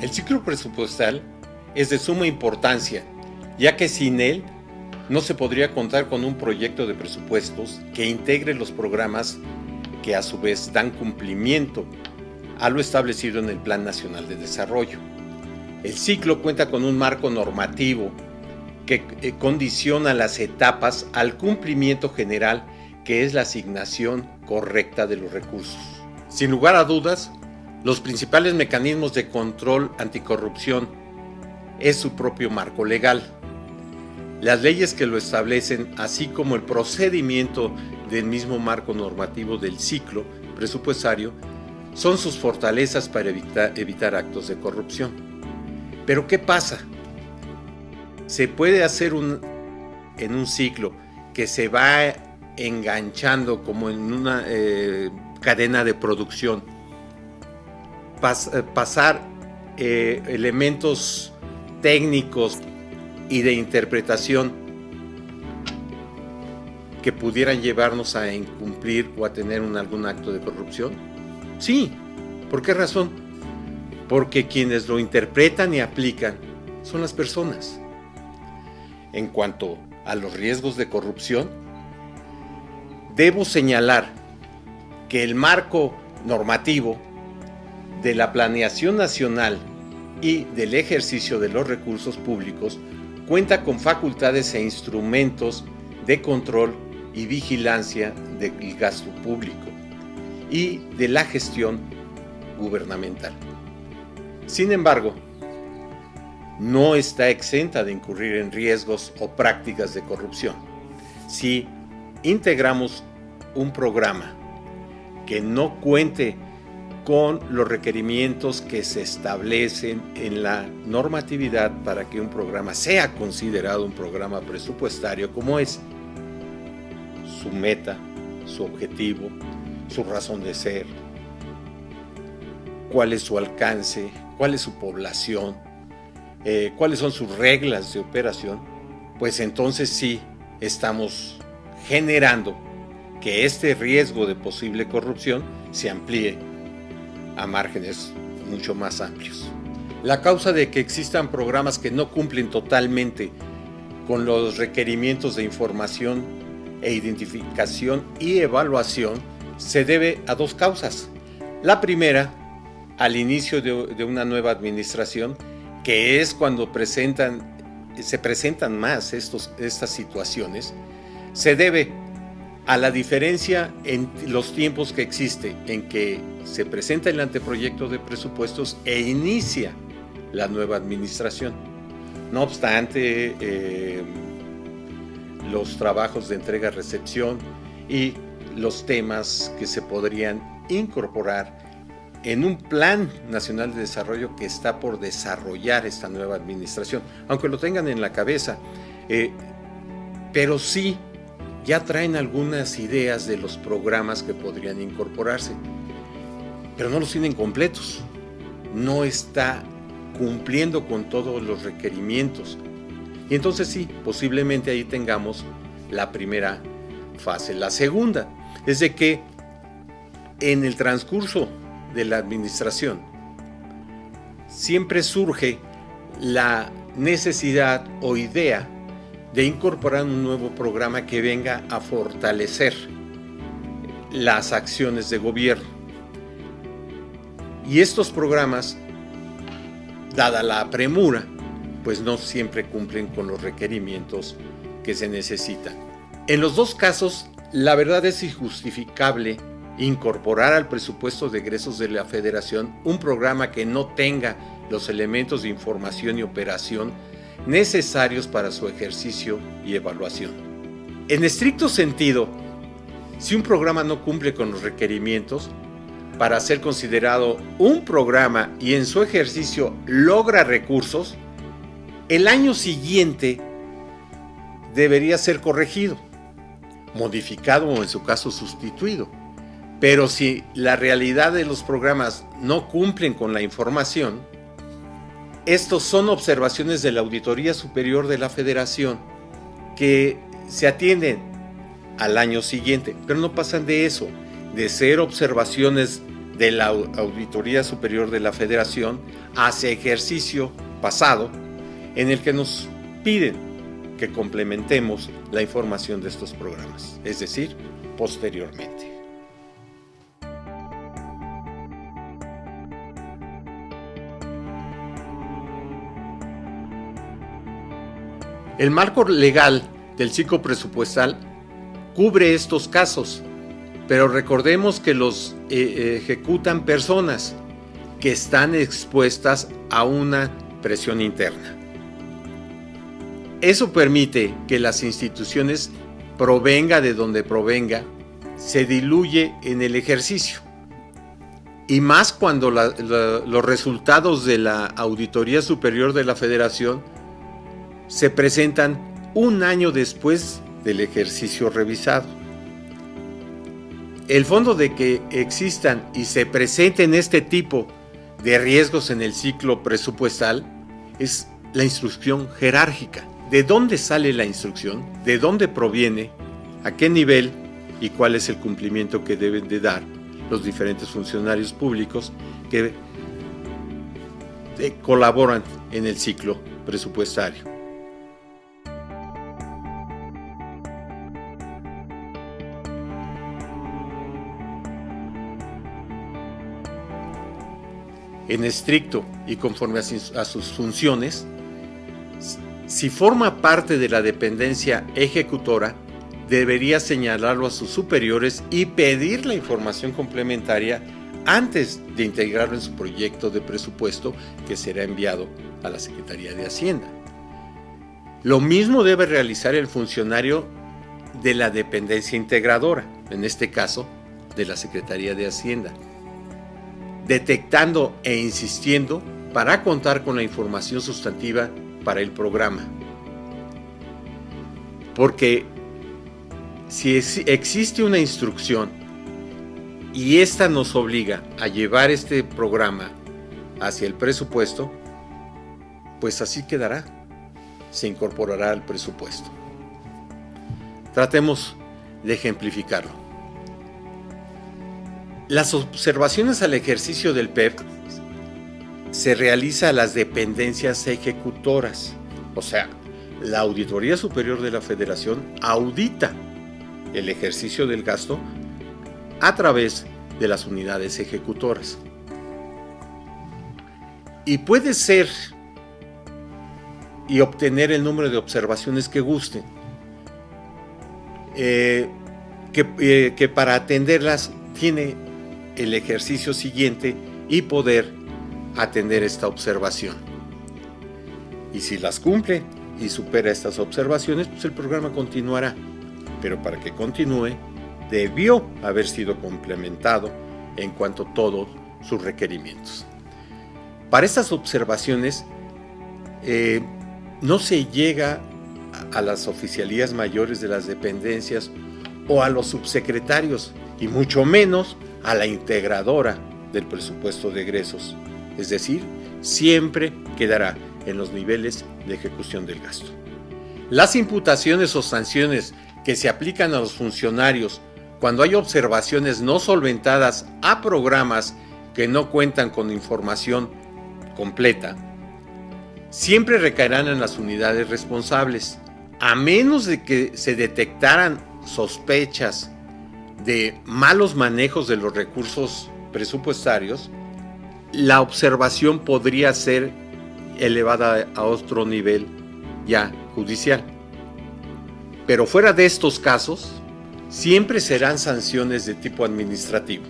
El ciclo presupuestal es de suma importancia, ya que sin él no se podría contar con un proyecto de presupuestos que integre los programas que a su vez dan cumplimiento a lo establecido en el Plan Nacional de Desarrollo. El ciclo cuenta con un marco normativo que condiciona las etapas al cumplimiento general, que es la asignación correcta de los recursos. Sin lugar a dudas, los principales mecanismos de control anticorrupción es su propio marco legal. Las leyes que lo establecen, así como el procedimiento del mismo marco normativo del ciclo presupuestario, son sus fortalezas para evitar actos de corrupción. Pero ¿qué pasa? Se puede hacer en un ciclo que se va enganchando como en una cadena de producción, pasar elementos técnicos y de interpretación que pudieran llevarnos a incumplir o a tener algún acto de corrupción. Sí, ¿por qué razón? Porque quienes lo interpretan y aplican son las personas. En cuanto a los riesgos de corrupción, debo señalar que el marco normativo de la planeación nacional y del ejercicio de los recursos públicos cuenta con facultades e instrumentos de control y vigilancia del gasto público y de la gestión gubernamental. Sin embargo, no está exenta de incurrir en riesgos o prácticas de corrupción. Si integramos un programa que no cuente con los requerimientos que se establecen en la normatividad para que un programa sea considerado un programa presupuestario, como es su meta, su objetivo, su razón de ser, cuál es su alcance, cuál es su población, cuáles son sus reglas de operación, pues entonces sí estamos generando que este riesgo de posible corrupción se amplíe a márgenes mucho más amplios. La causa de que existan programas que no cumplen totalmente con los requerimientos de información e identificación y evaluación se debe a dos causas. La primera, al inicio de una nueva administración, que es cuando se presentan más estas situaciones, se debe a la diferencia en los tiempos que existe en que se presenta el anteproyecto de presupuestos e inicia la nueva administración. No obstante, los trabajos de entrega-recepción y los temas que se podrían incorporar en un plan nacional de desarrollo que está por desarrollar esta nueva administración, aunque lo tengan en la cabeza, pero sí ya traen algunas ideas de los programas que podrían incorporarse, pero no los tienen completos, no está cumpliendo con todos los requerimientos. Y entonces sí, posiblemente ahí tengamos la primera fase. La segunda es de que en el transcurso de la administración siempre surge la necesidad o idea de incorporar un nuevo programa que venga a fortalecer las acciones de gobierno. Y estos programas, dada la premura, pues no siempre cumplen con los requerimientos que se necesitan. En los dos casos, la verdad es injustificable incorporar al presupuesto de egresos de la Federación un programa que no tenga los elementos de información y operación necesarios para su ejercicio y evaluación. En estricto sentido, si un programa no cumple con los requerimientos para ser considerado un programa y en su ejercicio logra recursos, el año siguiente debería ser corregido, modificado o en su caso sustituido. Pero si la realidad de los programas no cumplen con la información, estos son observaciones de la Auditoría Superior de la Federación que se atienden al año siguiente, pero no pasan de eso, de ser observaciones de la Auditoría Superior de la Federación hacia ejercicio pasado, en el que nos piden que complementemos la información de estos programas, es decir, posteriormente. El marco legal del ciclo presupuestal cubre estos casos, pero recordemos que los ejecutan personas que están expuestas a una presión interna. Eso permite que las instituciones, provenga de donde provenga, se diluye en el ejercicio. Y más cuando los resultados de la Auditoría Superior de la Federación se presentan un año después del ejercicio revisado. El fondo de que existan y se presenten este tipo de riesgos en el ciclo presupuestal es la instrucción jerárquica. ¿De dónde sale la instrucción? ¿De dónde proviene? ¿A qué nivel? ¿Y cuál es el cumplimiento que deben de dar los diferentes funcionarios públicos que colaboran en el ciclo presupuestario? En estricto y conforme a sus funciones, si forma parte de la dependencia ejecutora, debería señalarlo a sus superiores y pedir la información complementaria antes de integrarlo en su proyecto de presupuesto que será enviado a la Secretaría de Hacienda. Lo mismo debe realizar el funcionario de la dependencia integradora, en este caso de la Secretaría de Hacienda, detectando e insistiendo para contar con la información sustantiva para el programa. Porque si existe una instrucción y esta nos obliga a llevar este programa hacia el presupuesto, pues así quedará, se incorporará al presupuesto. Tratemos de ejemplificarlo. Las observaciones al ejercicio del PEP se realiza a las dependencias ejecutoras, o sea, la Auditoría Superior de la Federación audita el ejercicio del gasto a través de las unidades ejecutoras. Y puede ser y obtener el número de observaciones que gusten, que para atenderlas tiene el ejercicio siguiente y poder atender esta observación. Y si las cumple y supera estas observaciones, pues el programa continuará. Pero para que continúe, debió haber sido complementado en cuanto a todos sus requerimientos. Para estas observaciones, no se llega a las oficialías mayores de las dependencias o a los subsecretarios, y mucho menos a la integradora del presupuesto de egresos. Es decir, siempre quedará en los niveles de ejecución del gasto. Las imputaciones o sanciones que se aplican a los funcionarios cuando hay observaciones no solventadas a programas que no cuentan con información completa, siempre recaerán en las unidades responsables, a menos de que se detectaran sospechas de malos manejos de los recursos presupuestarios. La observación podría ser elevada a otro nivel ya judicial. Pero fuera de estos casos, siempre serán sanciones de tipo administrativo.